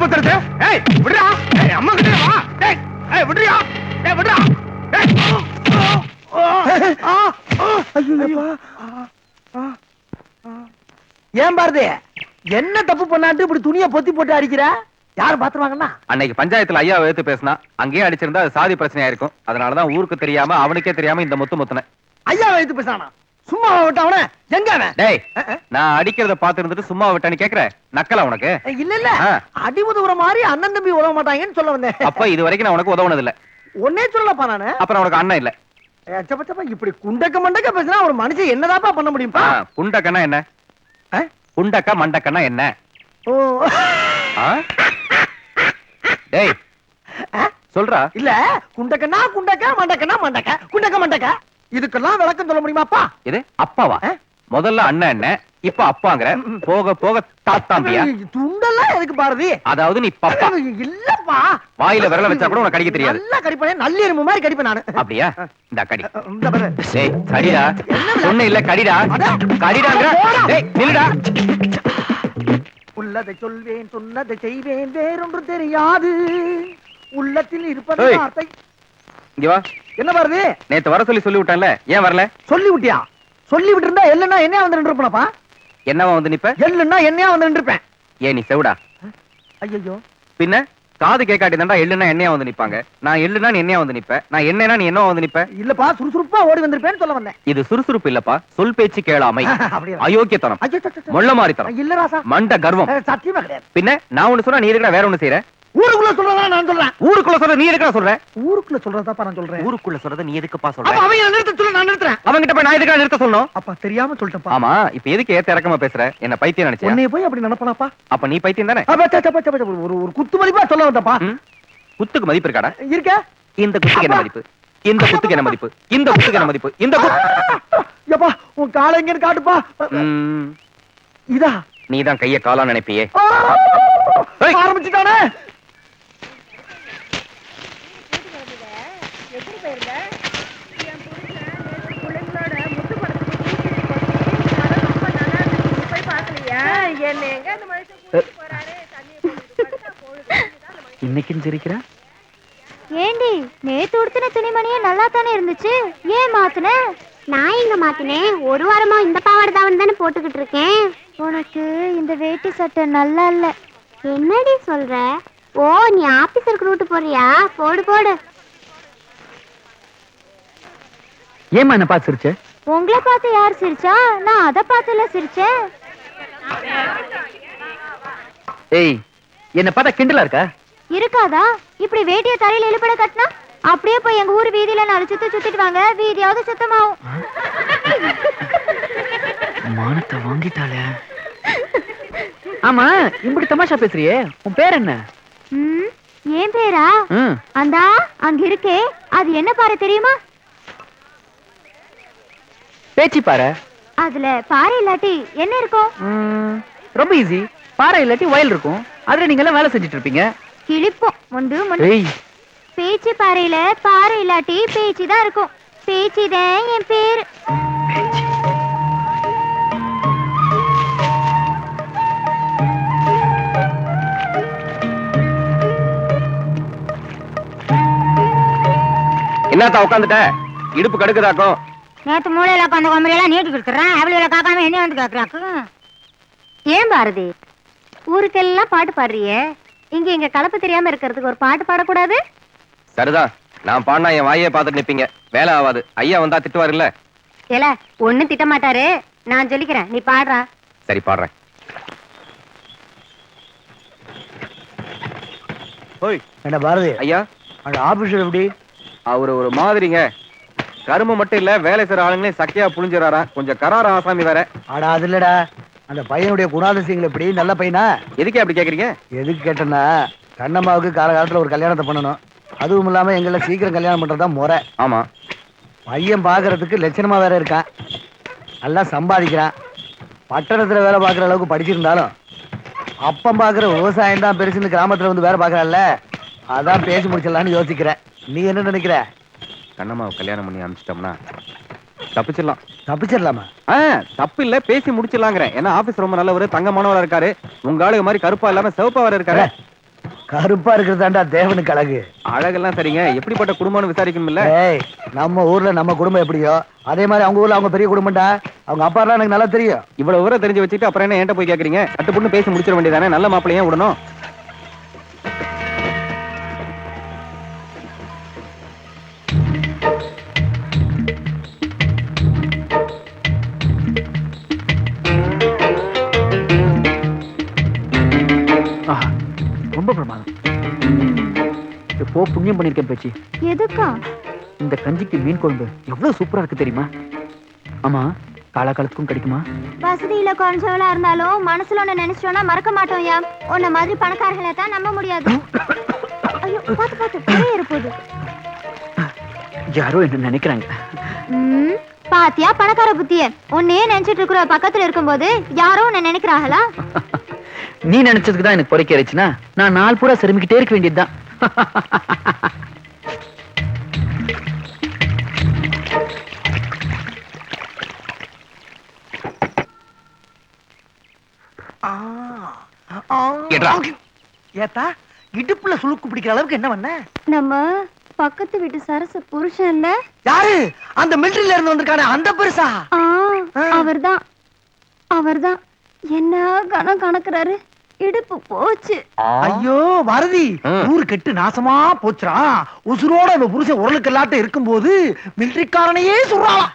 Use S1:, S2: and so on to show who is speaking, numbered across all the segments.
S1: பத்துறது? ஏய் விடுடா. ஏய் அம்மா கிட்ட வா. டேய் ஏய் விடுடா. டேய் விடுடா. டேய்
S2: ஏன் பாருது என்ன தப்பு பண்ணாட்டு இப்படி துணியை பொத்தி போட்டு அடிக்கிற? யாரும் பாத்துருவாங்கன்னா?
S3: அன்னைக்கு பஞ்சாயத்துல ஐயா எடுத்து பேசினா அங்கேயே அடிச்சிருந்தா அது சாதி பிரச்சனையா இருக்கும். அதனாலதான் ஊருக்கு தெரியாம அவனுக்கே தெரியாம இந்த முத்து முத்துனேன்.
S2: ஐயா எடுத்து பேசானா? சும்மா விட்ட அவன எங்க அவன்?
S3: டேய் நான் அடிக்கிறத பாத்து இருந்துட்டு சும்மா விட்டான்னு கேக்குற நக்கலா உனக்கு?
S2: இல்ல இல்ல அடி உதவுற மாதிரி அண்ணன் தம்பி உதவ மாட்டாங்கன்னு சொல்ல வந்தேன்.
S3: அப்ப இது வரைக்கும் நான் உனக்கு உதவுனது இல்ல.
S2: ஒன்னே சொல்லப்பா நானு.
S3: அப்புறம் உனக்கு அண்ணன் இல்ல.
S2: இப்படி குண்டக்க மண்டக்க பேசினா ஒரு மனுஷன் என்னதாப்பா பண்ண முடியும்பா?
S3: குண்டக்கன்னா என்ன? குண்டக்க மண்டக்கன்னா என்ன?
S2: ஓ
S3: டேய் சொல்றா.
S2: இல்ல குண்டக்கன்னா குண்டக்க மண்டக்கன்னா மண்டக்க குண்டக்க மண்டக்க இதுக்கெல்லாம் விளக்கம் சொல்ல முடியுமாப்பா?
S3: இது அப்பாவா? முதல்ல அண்ணன் என்ன இப்ப அப்பாங்கற போக போக தாத்தாம்பியா?
S2: துண்டெல்லாம் எதுக்கு பாரதி?
S3: அதாவது நீ பப்பா
S2: இல்லப்பா.
S3: வாயில விரல வச்சா கூட உனக்கு கடிக்க தெரியாது.
S2: நல்லா கடிப்பேன், நல்ல எறும்பு மாதிரி கடிப்பேன் நானு.
S3: அப்படியா? இந்த கடி. டேய் கடிடா. ஒண்ணு இல்ல கடிடா. கடிடாங்கற. டேய் நில்லுடா.
S2: உள்ளதை சொல்வேன் சொன்னதை செய்வேன் வேறொன்று தெரியாது உள்ளத்தில் இருப்பது வார்த்தை.
S3: இங்க வா.
S2: என்ன பாரதி?
S3: நேத்து வர சொல்லி விட்டான்ல, ஏன் வரல?
S2: சொல்லி விட்டியா? சொல்லி விட்டு இருந்தா எல்லுன்னா என்னையா வந்து நின்றுப்பா?
S3: என்னவா வந்து நிப்ப?
S2: எல்லுன்னா என்னையா வந்து நின்றுப்பேன்.
S3: ஏன் நீ செவுடா?
S2: ஐயோ
S3: பின்ன காது கேட்காட்டி தாண்டா எள்ளுனா என்னையா வந்து நிப்பாங்க. நான் எள்ளுனா நீ என்னையா வந்து நிப்ப, நான் என்னன்னா நீ என்னவா வந்து நிப்ப?
S2: இல்லப்பா சுறுசுறுப்பா ஓடி வந்திருப்பேன்னு சொல்ல வந்தேன்.
S3: இது சுறுசுறுப்பு இல்லப்பா, சொல் பேச்சு கேளாமை, அயோக்கியத்தனம், மொள்ள மாறித்தனம்,
S2: இல்ல ராசா
S3: மண்ட கர்வம்.
S2: சத்தியமா கிடையாது.
S3: பின்ன நான் ஒண்ணு சொன்னா நீ இருக்கா வேற ஒண்ணு செய்யற?
S2: ஊருக்குள்ள சொல்றதா நான் சொல்றேன்.
S3: ஊருக்குள்ள சொல்ற நீ இருக்கா சொல்ற?
S2: ஊருக்குள்ள சொல்றதாப்பா நான் சொல்றேன்.
S3: ஊருக்குள்ள சொல்றத நீ எதுக்குப்பா சொல்ற?
S2: அப்ப அவன் நிறுத்த சொல்ல நான் நிறுத்துறேன்.
S3: அவங்கிட்ட போய் நான் எதுக்கா நிறுத்த சொல்லணும்?
S2: அப்பா தெரியாம சொல்லிட்டேன்ப்பா.
S3: ஆமா இப்ப எதுக்கு ஏத்த இறக்கமா பேசுற? என்ன பைத்தியம் நினைச்சேன்.
S2: உன்னை போய் அப்படி நினைப்பனாப்பா?
S3: அப்ப நீ பைத்தியம் தானே?
S2: ஒரு குத்து மதிப்பா சொல்ல வந்தப்பா.
S3: குத்துக்கு மதிப்பு இருக்காடா?
S2: இருக்க.
S3: இந்த குத்துக்கு என்ன மதிப்பு? இந்த குத்துக்கு என்ன மதிப்பு? இந்த குத்துக்கு என்ன மதிப்பு? இந்த
S2: எப்பா உன் காலை எங்கன்னு காட்டுப்பா. இதா
S3: நீதான் கைய காலா நினைப்பியே.
S2: ஆரம்பிச்சுட்டானே.
S3: இன்னைக்கும் சிரிக்கிற?
S4: ஏண்டி நேத்து உடுத்தின துணிமணியே நல்லா தானே இருந்துச்சு, ஏன் மாத்துன? நான் எங்க மாத்தினேன், ஒரு வாரமா இந்த பாவாடை தான் தானே போட்டுக்கிட்டு இருக்கேன். உனக்கு இந்த வேட்டி சட்டை நல்லா இல்ல. என்னடி சொல்ற? ஓ நீ ஆபீஸருக்கு ரூட்டு போறியா? போடு போடு.
S3: ஏமா என்ன பார்த்து சிரிச்ச?
S4: உங்களை பார்த்து யார் சிரிச்சா? நான் அதை பார்த்துல சிரிச்சேன்.
S3: ஏய் என்ன பார்த்தா கிண்டலா இருக்கா?
S4: இருக்காதா? இப்படி வேட்டிய தரையில இழுபட கட்டினா அப்படியே போய் எங்க ஊர் வீதியில 4 சுத்து சுத்திட்டு வாங்க, வீதியாவது சுத்தமாகும்.
S5: மானத்தை வாங்கிட்டாளே. ஆமா இப்படி தமாஷா பேசுறியே, உன் பேர் என்ன?
S4: ஏன் பேரா? அந்தா அங்க இருக்கே, அது என்ன பாறை தெரியுமா?
S5: பேச்சு பாறை.
S4: அதுல பாறை இல்லாட்டி என்ன இருக்கும்?
S5: ரொம்ப ஈஸி, பாறை இல்லாட்டி வயல் இருக்கும், அதுல நீங்க எல்லாம் வேலை செஞ்சுட்டு இருப்பீங்க.
S4: கிளிப்போம் முண்டு முண்டு. பேச்சு பாறையில பாறை இல்லாட்டி பேச்சு தான் இருக்கும். பேச்சுதான் என் பேரு.
S3: என்னத்தா உட்காந்துட்ட? இடுப்பு கடுக்குதாக்கும்.
S4: நேத்து மூளையில உட்காந்து கொம்பரையெல்லாம் நீட்டி கொடுக்குறேன், அவளையில காக்காம என்ன வந்து கேட்கறாக்கு? ஏன் பாரதி ஊருக்கெல்லாம் பாட்டு பாடுறியே, இங்க எங்க கலப்பு தெரியாம இருக்கிறதுக்கு ஒரு பாட்டு பாடக்கூடாது?
S3: சரிதான், நான் பாடினா என் வாயே பார்த்துட்டு நிப்பீங்க, வேலை ஆகாது. ஐயா வந்தா திட்டுவார் இல்ல?
S4: ஏல ஒண்ணும் திட்ட மாட்டாரு, நான் சொல்லிக்கிறேன், நீ பாடுறா.
S3: சரி பாடுறேன். ஓய்
S2: என்ன பாரதி
S3: ஐயா,
S2: அந்த ஆபீசர் எப்படி?
S3: அவரு ஒரு மாதிரிங்க, கரும்பு மட்டும் இல்ல வேலை செய்யற ஆளுங்களே சக்கையா புளிஞ்சிடறாரா. கொஞ்சம் கரார ஆசாமி வேற.
S2: ஆடா அது இல்லடா, அந்த பையனுடைய குணாதிசயங்கள் எப்படி? நல்ல பையனா?
S3: எதுக்கே அப்படி கேக்குறீங்க?
S2: எதுக்கு கேட்டேன்னா, கண்ணம்மாவுக்கு காலகாலத்துல ஒரு கல்யாணத்தை பண்ணணும், அதுவும் இல்லாம எங்களை சீக்கிரம் கல்யாணம் பண்றதுதான் முறை.
S3: ஆமா,
S2: பையன் பாக்குறதுக்கு லட்சணமா வேற இருக்கான், நல்லா சம்பாதிக்கிறான், பட்டணத்துல வேலை பாக்குற அளவுக்கு படிச்சிருந்தாலும் அப்பம் பாக்குற விவசாயம் தான் பெருசுன்னு கிராமத்துல வந்து வேலை பாக்குறான்ல, அதான் பேசி முடிச்சிடலான்னு யோசிக்கிறேன். நீ என்ன நினைக்கிற?
S3: கண்ணம்மாவை கல்யாணம் பண்ணி அனுப்பிச்சிட்டோம்னா தப்பிச்சிடலாம்.
S2: தப்பிச்சிடலாமா?
S3: தப்பு இல்ல, பேசி முடிச்சிடலாங்கிறேன். ஏன்னா ஆபீஸ் ரொம்ப நல்லவரு, தங்கமானவரா இருக்காரு. உங்க ஆளுங்க மாதிரி கருப்பா இல்லாம சிவப்பா வேற இருக்காரு.
S2: கருப்பா இருக்கிறதாண்டா தேவனுக்கு அழகு.
S3: அழகெல்லாம் சரிங்க, எப்படிப்பட்ட குடும்பம்னு விசாரிக்கணும்ல.
S2: ஏய், நம்ம ஊர்ல நம்ம குடும்பம் எப்படியோ அதே மாதிரி அவங்க ஊர்ல அவங்க பெரிய குடும்பம்டா. அவங்க அப்பா எல்லாம் எனக்கு நல்லா தெரியும்.
S3: இவ்வளவு ஊரை தெரிஞ்சு வச்சுட்டு அப்புறம் என்ன என்கிட்ட போய் கேக்குறீங்க? அட்டு பொண்ணு பேசி முடிச்சிட வேண்டியதானே, நல்ல மாப்பிள்ளையே விடணும்.
S5: ரொம்ப பிரமாதம். எப்போ புண்ணியம் பண்ணிருக்கேன் பேச்சு.
S4: எதுக்கா?
S5: இந்த கஞ்சிக்கு மீன் குழம்பு எவ்வளவு சூப்பரா இருக்கு தெரியுமா? ஆமா, காலகாலத்துக்கும் கிடைக்குமா?
S4: வசதியில கொஞ்சவளா இருந்தாலும் மனசுல ஒண்ணு நினைச்சோம்னா மறக்க மாட்டோம். யா உன்ன மாதிரி பணக்காரர்களை தான் நம்ப முடியாது. ஐயோ, பாத்து பாத்து கரை ஏறப்போகுது.
S5: யாரோ என்ன நினைக்கிறாங்க.
S4: பாத்தியா பணக்கார புத்திய? உன்னையே நினைச்சிட்டு இருக்கிற பக்கத்துல இருக்கும்போது யாரோ உன்னை நினைக்கிறாங்களா?
S5: நீ நினைச்சதுக்கு தான் எனக்கு பொறுக்க ஏறிச்சுன்னா நான் நாள் பூரா சிரமிக்கிட்டே இருக்க வேண்டியதுதான்.
S2: ஏத்தா இடுப்புல சுளுக்கு பிடிக்கிற அளவுக்கு என்ன பண்ண?
S4: நம்ம பக்கத்து வீட்டு சரச புருஷன் இல்ல?
S2: யாரு? அந்த மிலிட்டரியில இருந்து வந்திருக்கானே அந்த பெருசா?
S4: அவர்தான் அவர்தான். என்ன கணம் கணக்குறாரு. இடுப்பு போச்சு.
S2: ஐயோ பாரதி, ஊரு கெட்டு நாசமா போச்சுரா. உசுரோட அந்த புருஷன் உரலுக்கெல்லாட்ட இருக்கும்போது மிலிட்டரிக்காரனையே சொல்றாளாம்.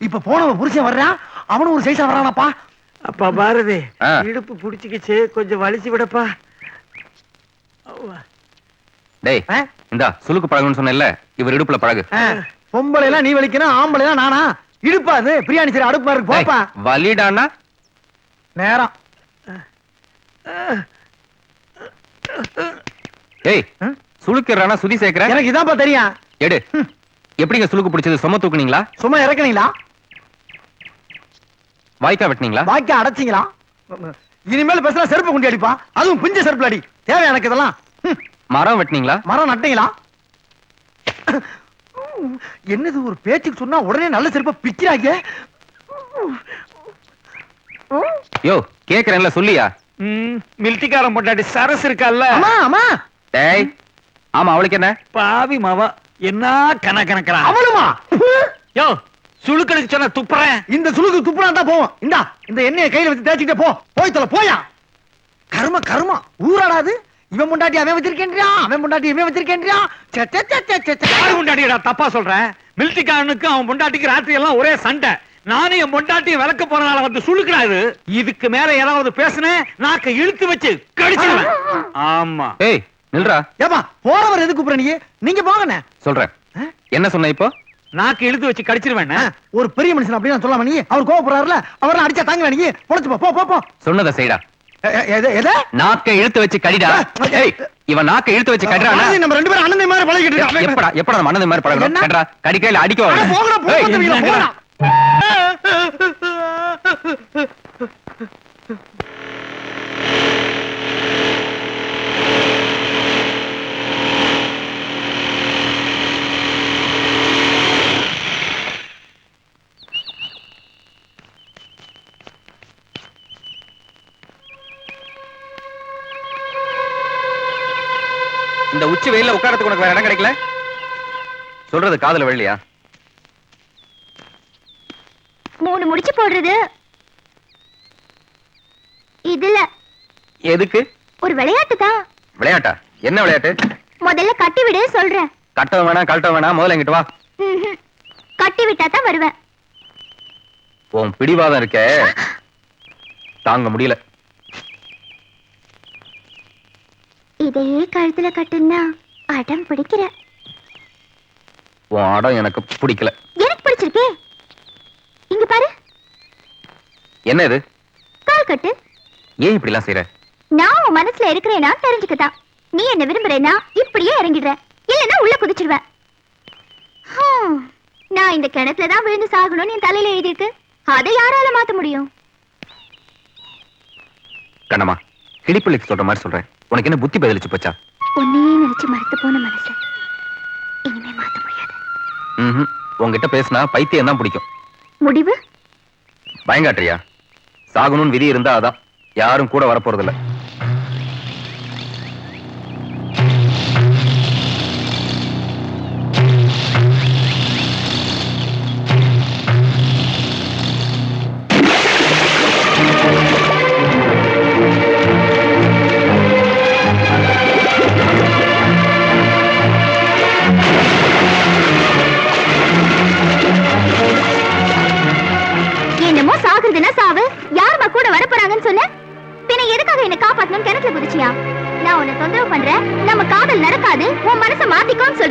S2: இப்ப போனவன் புருஷன் வர்றான், அவனும் ஒரு சைஸா வர்றானப்பா. அப்பா பாரதி, இடுப்பு புடிச்சுக்கிச்சு, கொஞ்சம் வலிச்சு விடப்பா.
S3: டேய், இந்தா சுளுக்கு பழகுன்னு சொன்னேன்ல, இவர் இடுப்புல பழகு.
S2: பொம்பளை எல்லாம் நீ வலிக்கணும், ஆம்பளை எல்லாம் நானா? இடுப்பா அது பிரியாணி சரி அடுப்பு இருக்கு போப்பா.
S3: வலிடானா
S2: நேரம்.
S3: ஏய், சுளுக்குறானா சுதி சேர்க்கிற?
S2: எனக்கு இதான்ப்பா தெரியும்.
S3: எடு. எப்படிங்க சுளுக்கு பிடிச்சது? சும்மா தூக்குனீங்களா?
S2: சும்மா இறக்குனீங்களா?
S3: வாய்க்கா வெட்டினீங்களா?
S2: வாய்க்கா அடைச்சிங்களா? இனிமேல் பேசுனா செருப்பு குண்டி அடிப்பா, அதுவும் பிஞ்ச செருப்பு அடி. தேவை எனக்கு இதெல்லாம்.
S3: மரம் வெட்டினீங்களா?
S2: மரம் நட்டீங்களா? என்னது ஒரு பேச்சுக்கு சொன்னா உடனே நல்ல செருப்ப பிக்கிறாங்க.
S3: யோ, கேக்குறேன்ல சொல்லியா?
S1: மிலிட்டிக்காரன் பொண்டாட்டி சரஸ் இருக்கால்ல?
S2: ஆமா ஆமா.
S3: டேய், ஆமா அவளுக்கு என்ன?
S1: பாவி மாவா, என்ன கணக்கணக்கிறா
S2: அவளுமா?
S1: யோ, சுளுக்கடிச்சு சொன்ன துப்புறேன்.
S2: இந்த சுளுக்கு துப்புனா தான் போவோம். இந்தா இந்த எண்ணெயை கையில வச்சு தேய்ச்சிட்டே போ. போய் தொலை போயா. கர்ம கர்ம ஊராடாது. இவன் முண்டாட்டி அவன் வச்சிருக்கேன்றியா, அவன் முண்டாட்டி இவன் வச்சிருக்கேன்றியா.
S1: முண்டாட்டிடா தப்பா சொல்றேன். மிலிட்டிக்காரனுக்கு அவன் முண்டாட்டிக்கு ராத்திரி எல்லாம் ஒரே சண்டை. நானும் என் முண்டாட்டியை விளக்க போறனால வந்து சுளுக்குறாரு. இதுக்கு மேல ஏதாவது பேசுனேன் நாக்க இழுத்து வச்சு கடிச்சிடுவேன். ஆமா.
S3: ஏய் நில்றா.
S2: ஏப்பா போறவர் எதுக்கு கூப்பிடுற நீ? நீங்க போங்கண்ணே.
S3: சொல்றேன். என்ன சொன்ன இப்போ?
S1: நாக்கு இழுத்து வச்சு கடிச்சிருவேன்.
S2: ஒரு பெரிய மனுஷன் அப்படின்னு சொல்லாம நீ? அவர் கோவப்படுறாருல, அவரெல்லாம் அடிச்சா தாங்க நீ பொழைச்சு போ போ போ.
S3: சொன்னதை செய்டா. நாக்க இழுத்து வச்சு கடிடா. இவன் நாக்க இழுத்து வச்சு கடிறானா?
S2: நம்ம ரெண்டு பேரும் அண்ணன் மாதிரி பழகிட்டு இருக்கோம்.
S3: எப்படா எப்படா நம்ம அண்ணன் மாதிரி பழகுறோம்? கடிறா, கடிக்கையில அடிக்க வர.
S2: போங்கடா போங்கடா.
S3: இந்த உச்சி வெயில்ல உட்காரத்துக்கு உனக்கு வேற இடம் கிடைக்கல? சொல்றது காதுல வெள்ளையா?
S4: 3 முடிச்சு போடுறது இதுல.
S3: எதுக்கு?
S4: ஒரு விளையாட்டு தான்.
S3: விளையாட்டா? என்ன விளையாட்டு?
S4: முதல்ல கட்டி விடு சொல்றேன்.
S3: கட்ட வேணாம் கழட்ட வேணாம், முதல்ல எங்கிட்டு வா.
S4: கட்டி விட்டா தான் வருவேன்.
S3: உன் பிடிவாதம் இருக்க தாங்க முடியல.
S4: இதையே கழுத்துல கட்டுனா அடம் பிடிக்கிற.
S3: உன் அடம் எனக்கு பிடிக்கல.
S4: எனக்கு பிடிச்சிருக்கே. இங்க பாரு.
S3: என்ன இது?
S4: கால் கட்டு.
S3: ஏன் இப்படி எல்லாம் செய்யற?
S4: நான் உன் மனசுல இருக்கிறேனா தெரிஞ்சுக்கதான். நீ என்ன விரும்புறேனா இப்படியே இறங்கிடுற, இல்லன்னா உள்ள குதிச்சிடுவேன். நான் இந்த கிணத்துல தான் விழுந்து சாகணும்னு என் தலையில எழுதியிருக்கு. அதை யாரால மாத்த முடியும்?
S3: கண்ணம்மா, கிளிப்பிள்ளைக்கு சொல்ற மாதிரி சொல்றேன். உனக்கு என்ன புத்தி பதிலிச்சு போச்சா?
S4: உன்னையே நினைச்சு மறுத்து போன மனசு இனிமே மாத்த முடியாது.
S3: உங்ககிட்ட பேசினா பைத்தியம் தான் பிடிக்கும்.
S4: முடிவு?
S3: பயங்காட்டுறியா? சாகணும்னு விதி இருந்தா அதான். யாரும் கூட வரப்போறதில்ல.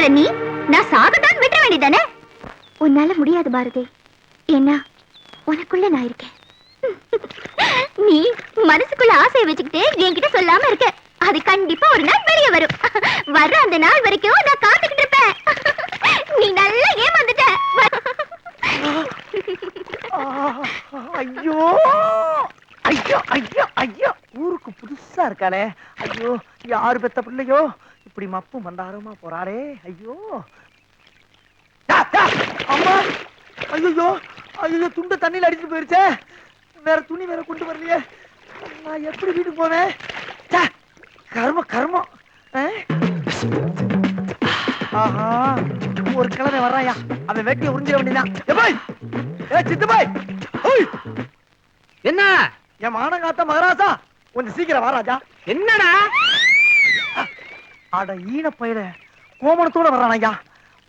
S4: பேசுற நீ நான் சாகத்தான் விட வேண்டியதானே? உன்னால முடியாது பாரதி. ஏன்னா உனக்குள்ள நான் இருக்கேன். நீ மனசுக்குள்ள ஆசையை வச்சுக்கிட்டு என்கிட்ட சொல்லாம இருக்க. அது கண்டிப்பா ஒரு நாள் வெளியே வரும். வர்ற அந்த நாள் வரைக்கும் நான் காத்துக்கிட்டு இருப்பேன். நீ நல்லா ஏமாந்துட்ட.
S2: ஐயோ ஐயோ ஐயோ ஐயோ, ஊருக்கு புதுசா இருக்காளே. ஐயோ, யாரு பெத்த பிள்ளையோ இப்படி மப்பு மந்தாரமா போறாரே. ஐயோ அம்மா, ஐயோ ஐயோ, துண்டு தண்ணியில அடிச்சுட்டு போயிருச்சே. வேற துணி வேற கொண்டு வரலையே. நான் எப்படி வீட்டுக்கு போவேன்? கர்மம் கர்மம். ஆஹா, ஒரு கிழமை வர்றாயா, அவன் வேட்டியை உறிஞ்சிட வேண்டியதான். சித்துபாய்,
S3: என்ன
S2: என் மானங்காத்த மகராசா, கொஞ்சம் சீக்கிரம் வாராஜா.
S3: என்னடா?
S2: அட ஈன பயிர கோமணத்தோட வர்றான் ஐயா.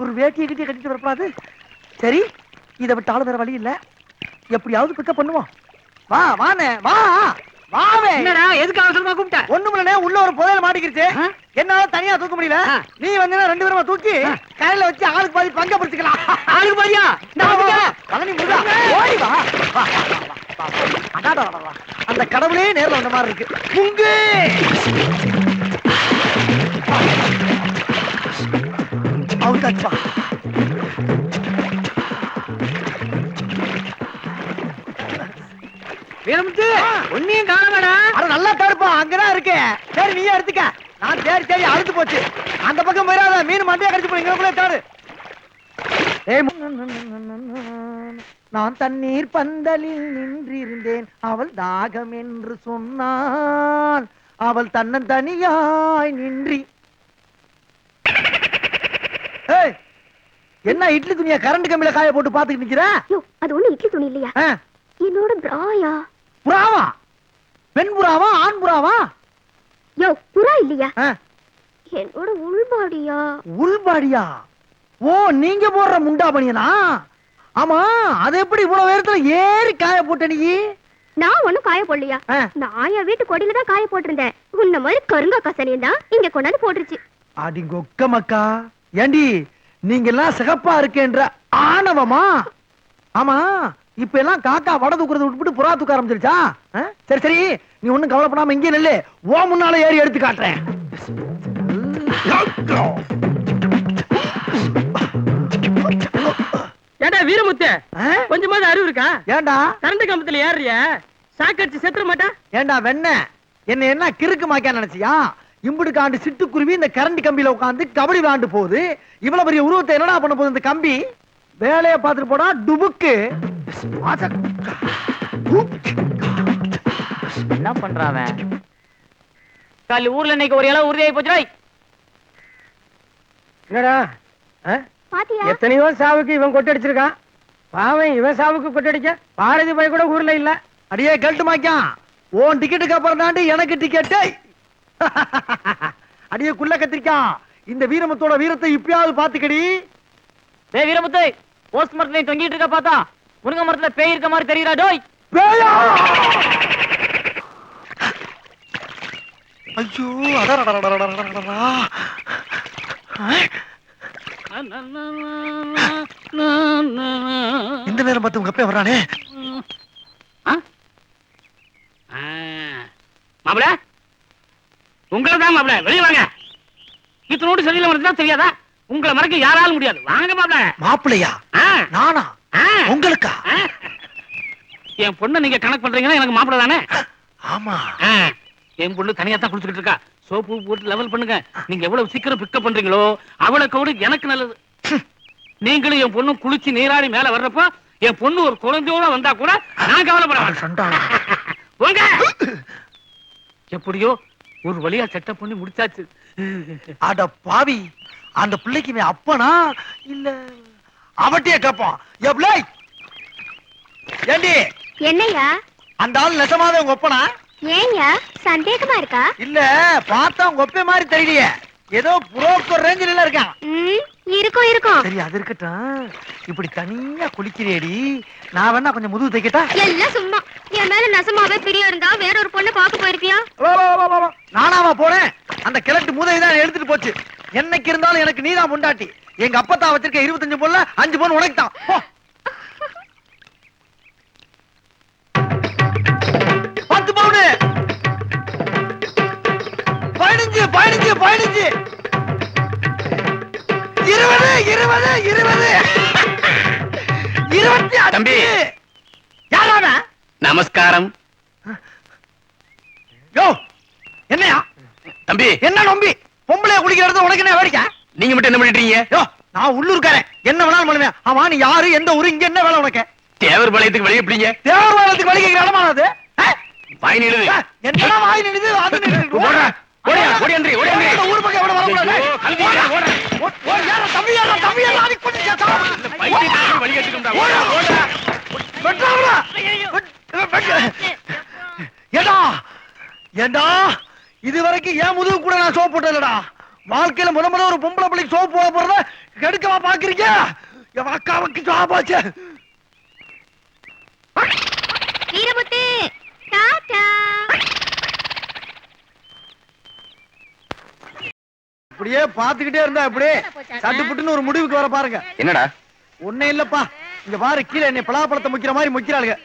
S2: ஒரு வேட்டியை கிட்டிய கட்டிட்டு வரப்படாது. சரி, இதை விட்டாலும் வேற வழி இல்ல. எப்படியாவது பிக்கப் பண்ணுவோம். வா வானே வா. வாவே.
S3: என்னடா, எதுக்கு அவசரமா கூப்பிட்ட?
S2: ஒண்ணுமில்லனே, உள்ள ஒரு புதையல மாட்டிக்கிருச்சு. என்னால தனியா தூக்க முடியல. நீ வந்து 2 பேருமா தூக்கி கையில வச்சு ஆளுக்கு பாதி பங்க பிடிச்சுக்கலாம்.
S3: ஆளுக்கு பாதியா?
S2: பழனி முருகா, ஓடி வா. அடாடா, அந்த கடவுளே நேர்ல வந்த மாதிரி இருக்கு. முங்கு அவுட்டாச்சுப்பா.
S3: வீரமுத்து, ஒன்னையும் காணமாடா.
S2: அது நல்லா தடுப்பா, அங்கதான் இருக்கு. சரி, நீயே எடுத்துக்க. நான் தேடி தேடி அழுத்து போச்சு. அந்த பக்கம் போயிடாத, மீன் மண்டையா கடிச்சு போய் இங்க தேடு. நான் தண்ணீர் பந்தலில் நின்றிருந்தேன், அவள் தாகம் என்று சொன்னான். அவள் தன்னன் தனியாய் நின்றி. என்ன இட்லி துணியா கரண்ட் கம்பியில காய போட்டு பாத்துக்கிட்டு நிக்கிற?
S4: அது ஒண்ணு இட்லி துணி இல்லையா? என்னோட பிராயா.
S2: புறாவா? பெண் புறாவா ஆண் புறாவா?
S4: யோ, புறா இல்லையா, என்னோட உள்பாடியா.
S2: உள்பாடியா? ஓ, நீங்க போடுற முண்டா பனியனா? ஆமா, அது எப்படி இவ்வளவு நேரத்துல ஏறி காய போட்ட நீ?
S4: நான் ஒண்ணும் காய போடலையா. நான் என் வீட்டு கொடியில தான் காய போட்டிருந்தேன். உன்ன மாதிரி கருங்கா கசனியம் தான் இங்க கொண்டாந்து போட்டுருச்சு.
S2: அடி கொக்க மக்கா. ஏண்டி, நீங்க எல்லாம் சிகப்பா இருக்கேன்ற ஆணவமா? ஆமா, இப்ப எல்லாம் காக்கா வட தூக்குறது விட்டுட்டு புறா தூக்க ஆரம்பிச்சிருச்சா? சரி சரி, நீ ஒண்ணும் கவலைப்படாம இங்கே நெல்லு. ஓ முன்னால ஏறி எடுத்து காட்டுறேன்.
S3: ஏண்டா வீரமுத்து, கொஞ்சமாவது அறிவு இருக்கா?
S2: ஏண்டா
S3: கரண்ட் கம்பத்துல ஏறிய சாக்கடிச்சு செத்துற மாட்டா?
S2: ஏண்டா வெண்ண, என்ன என்ன கிறுக்கு மாக்கா நினைச்சியா? இம்புடுக்கு ஆண்டு சிட்டுக்குருவி இந்த கரண்ட் கம்பியில உட்காந்து கபடி விளாண்டு போகுது. இவ்வளவு பெரிய உருவத்தை என்னடா பண்ண போகுது இந்த கம்பி? வேலையை பார்த்துட்டு போடா டுபுக்கு.
S3: என்ன பண்றான் காலி? ஊர்ல இன்னைக்கு ஒரு இளவு உறுதியாகி போச்சு.
S2: என்னடா, எத்தனையோ சாவுக்கு இவன் கொட்டடிச்சிருக்கான். பாவன் இவன் சாவுக்கு கொட்டடிக்க பாரதி போய் கூட ஊர்ல இல்ல. அடியே கழட்டு மாக்கா, ஓன் டிக்கெட்டுக்கு அப்புறம் தாண்டி எனக்கு டிக்கெட்டு. அடியே குள்ள கத்திரிக்கான், இந்த வீரமுத்தோட வீரத்தை இப்பயாவது பாத்துக்கடி.
S3: வீரமுத்து, போஸ்ட் மரத்துல தொங்கிட்டு இருக்க பார்த்தா முருங்க மரத்துல பேய் இருக்க மாதிரி தெரியுதா? டோய்
S2: பேயா! ஐயோ, அடடடடடடடடடா. இந்த நேரம் பார்த்து உங்க அப்பா வர்றானே.
S3: மாப்பிள, உங்களை தான் மாப்பிள, வெளியே வாங்க. இத்தனோடு சரியில்லை மரத்துதான் தெரியாதா? உங்களை மறக்க யாராலும் முடியாது. வாங்க மாப்பிள.
S2: மாப்பிள்ளையா? நானா? உங்களுக்கா?
S3: என் பொண்ணை நீங்க கணக்கு பண்றீங்கன்னா எனக்கு மாப்பிள தானே?
S2: ஆமா.
S3: என் பொண்ணு தனியா தான் குளிச்சுக்கிட்டு இருக்கா. சோப்பு போட்டு லெவல் பண்ணுங்க. நீங்க எவ்வளவு சீக்கிரம் பிக்கப் பண்றீங்களோ அவ்வளவு எனக்கு நல்லது. நீங்களும் என் பொண்ணு குளிச்சு நீராடி மேல வர்றப்போ என் பொண்ணு ஒரு குழந்தையோட வந்தா கூட நான் கவலைப்பட. எப்படியோ ஒரு வழியா செட்டப் பண்ணி முடிச்சாச்சு.
S2: அட பாவி, அந்த பிள்ளைக்கு இவன் அப்பனா இல்ல அவட்டையே கேட்பான். ஏண்டி,
S4: என்னையா
S2: அந்த ஆள் நெசமாவே உங்க ஒப்பனா?
S4: ஏன்யா சந்தேகமா இருக்கா?
S2: இல்ல, பார்த்தா உங்க ஒப்பே மாதிரி தெரியலையே. ஏதோ புரோக்கர் ரேஞ்சில இருக்கான்.
S4: இருக்கும் இருக்கும்.
S2: சரி, அது இருக்கட்டும். இப்படி தனியா குளிக்கிறேடி, நான் வேணா கொஞ்சம் முதுகு தைக்கட்டா?
S4: எல்லாம் சும்மா. என் மேல நசமாவே பிரியம் இருந்தா வேற ஒரு பொண்ணு பாக்க போயிருப்பியா?
S2: நானாவா போனேன்? அந்த கிழட்டு முதவி தான் எடுத்துட்டு போச்சு. என்னைக்கு இருந்தாலும் எனக்கு நீதான் பொண்டாட்டி. எங்க அப்பத்தா வச்சிருக்க 25 பொண்ணுல 5 பொண்ணு உனக்கு தான். 10 பவுனு 15 15 15 20 20 20
S3: தம்பி.
S2: யாரான?
S3: நமஸ்காரம்.
S2: யோ என்னையா
S3: தம்பி,
S2: என்ன நம்பி பொம்பளைய குளிக்கிற இடத்துல உனக்கு என்ன வேடிக்கை?
S3: நீங்க மட்டும் என்ன பண்ணிட்டீங்க?
S2: யோ நான் உள்ளூர்காரன், என்ன வேணாலும் பண்ணுவேன். ஆமா நீ யாரு, எந்த ஊரு, இங்க என்ன வேலை உனக்கு?
S3: தேவர் பாளையத்துக்கு வெளியே எப்படிங்க?
S2: தேவர்வாளத்துக்கு வழி கேட்கிற இடமா அது?
S3: வாய் நிழுது.
S2: என்னடா வாய் நிடுது? அது நிடுது.
S3: ஓடுறா. ஓடியா, ஓடியாந்திரி, ஓடியாந்திரி.
S2: இந்த ஊர் பக்கம் எவ்வளவு வரக்கூடாது?
S3: ஐயோ, கழுதை ஏறா, ஓடுறா.
S2: யாரா தம்பி, யாரா தம்பி, யாரா அடி பண்ணி கேட்டா?
S3: பைத்தியக்காரன் வழி கேட்டுக்கோடா.
S2: ஓடுறா,
S3: ஓடுறா.
S2: வெட்டாவுடா. ஏடா ஏண்டா இதுவரைக்கும் ஏன் முதுகு கூட நான் சோப்பு போட்டதுலடா. வாழ்க்கையில முதல்ல ஒரு பொம்பளை பிள்ளைக்கு சோப்பு போட போறத கெடுக்கவா பாக்குறீங்க? என் அக்காவுக்கு ஜாபாச்சு.
S4: வீரமுத்து டாடா.
S2: இப்படியே பாத்துக்கிட்டே இருந்தா இப்படி சட்டுப்புட்டுன்னு ஒரு முடிவுக்கு வர பாருங்க.
S3: என்னடா?
S2: ஒண்ணே இல்லப்பா, இங்க பாரு கீழே என்னை பலாப்பழத்தை முக்கிற மாதிரி முக்கிறாளுங்க.